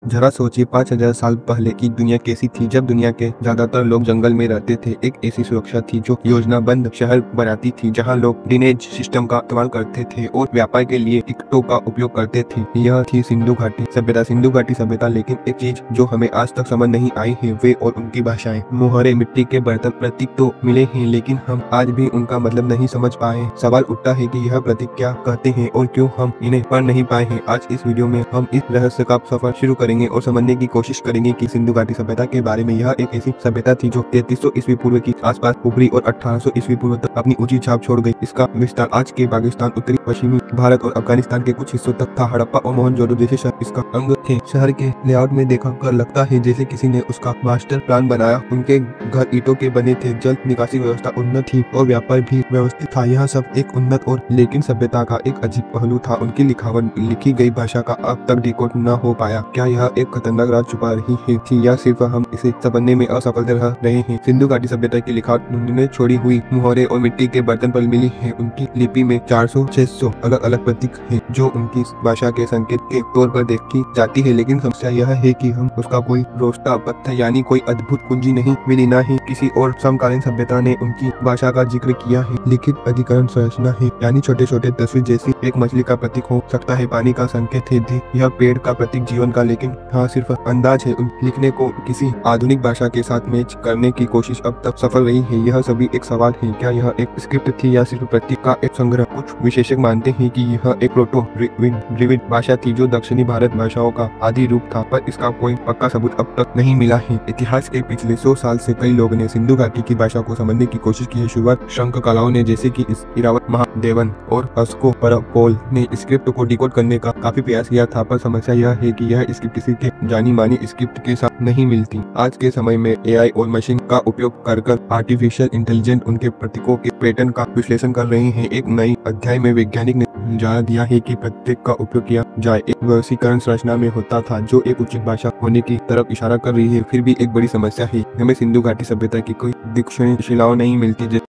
जरा सोचिए 5000 साल पहले की दुनिया कैसी थी, जब दुनिया के ज्यादातर लोग जंगल में रहते थे। एक ऐसी सुरक्षा थी जो योजनाबद्ध शहर बनाती थी, जहां लोग ड्रेनेज सिस्टम का इस्तेमाल करते थे और व्यापार के लिए टिकटों का उपयोग करते थे। यह थी सिंधु घाटी सभ्यता। सिंधु घाटी सभ्यता, लेकिन एक चीज जो हमें आज तक समझ नहीं आई है, वे और उनकी भाषाएं। मोहरे, मिट्टी के बर्तन, प्रतीक तो मिले हैं, लेकिन हम आज भी उनका मतलब नहीं समझ पाए। सवाल उठता है कि यह प्रतीक क्या कहते हैं और क्यों हम इन्हें पढ़ नहीं पाए हैं। आज इस वीडियो में हम इस रहस्य का सफर शुरू करेंगे और समझने की कोशिश करेंगे कि सिंधु घाटी सभ्यता के बारे में। यह एक ऐसी सभ्यता थी जो 3300 ईस्वी पूर्व की आसपास उभरी और 1800 ईस्वी पूर्व तक अपनी ऊंची छाप छोड़ गई। इसका विस्तार आज के पाकिस्तान, उत्तरी पश्चिमी भारत और अफगानिस्तान के कुछ हिस्सों तक था। हड़प्पा और मोहनजोदड़ो जैसे शहर इसका अंग थे। शहर के लेआउट में देखा कर लगता है जैसे किसी ने उसका मास्टर प्लान बनाया। उनके घर ईंटों के बने थे, जल निकासी व्यवस्था उन्नत थी और व्यापार भी व्यवस्थित था। यह सब एक उन्नत और लेकिन सभ्यता का एक अजीब पहलू था। उनकी लिखी गई भाषा का अब तक डिकोड न हो पाया। क्या यह एक खतरनाक राज छुपा रही है थी, या सिर्फ हम इसे समझने में असफल रह रहे हैं। सिंधु घाटी सभ्यता की लिखावट उन्होंने छोड़ी हुई मुहावरे और मिट्टी के बर्तन पर मिली है। उनकी लिपि में 400-600 अलग अलग प्रतीक हैं, जो उनकी भाषा के संकेत के तौर पर देखी जाती है। लेकिन समस्या यह है कि हम उसका कोई रोस्ता पत्थर यानी कोई अद्भुत कुंजी नहीं मिली, ना ही किसी और समकालीन सभ्यता ने उनकी भाषा का जिक्र किया है। लिखित अधिकरण संरचना है, यानी छोटे छोटे तस्वीर जैसी। एक मछली का प्रतीक हो सकता है, पानी का संकेत है, यह पेड़ का प्रतीक जीवन का, लेकिन हाँ सिर्फ अंदाज है। लिखने को किसी आधुनिक भाषा के साथ मैच करने की कोशिश अब तक सफल रही है। यह सभी एक सवाल है, क्या यह एक स्क्रिप्ट थी या सिर्फ प्रतीक का एक संग्रह। कुछ विशेषज्ञ मानते हैं कि यह एक प्रोटो द्रविड़ भाषा थी जो दक्षिणी भारत भाषाओं का आदि रूप था, पर इसका कोई पक्का सबूत अब तक नहीं मिला है। इतिहास के पिछले 100 साल से कई लोगों ने सिंधु घाटी की भाषा को समझने की कोशिश की है। शुरुआत शंख कलाओं ने, जैसे कि इरावत महादेवन और अस्को परपोल ने स्क्रिप्ट को डिकोड करने का काफी प्रयास किया था, पर समस्या यह है कि यह स्क्रिप्ट किसी के जानी मानी स्क्रिप्ट के साथ नहीं मिलती। आज के समय में एआई और मशीन का उपयोग कर आर्टिफिशियल इंटेलिजेंस उनके प्रतीकों के पैटर्न का विश्लेषण कर रहे हैं। एक नई अध्याय में वैज्ञानिक ने जान दिया है कि प्रत्येक का उपयोग किया जाए एक वशीकरण संरचना में होता था, जो एक उचित भाषा होने की तरफ इशारा कर रही है। फिर भी एक बड़ी समस्या है, हमें सिंधु घाटी सभ्यता की कोई दीक्षण शिलाओं नहीं मिलती।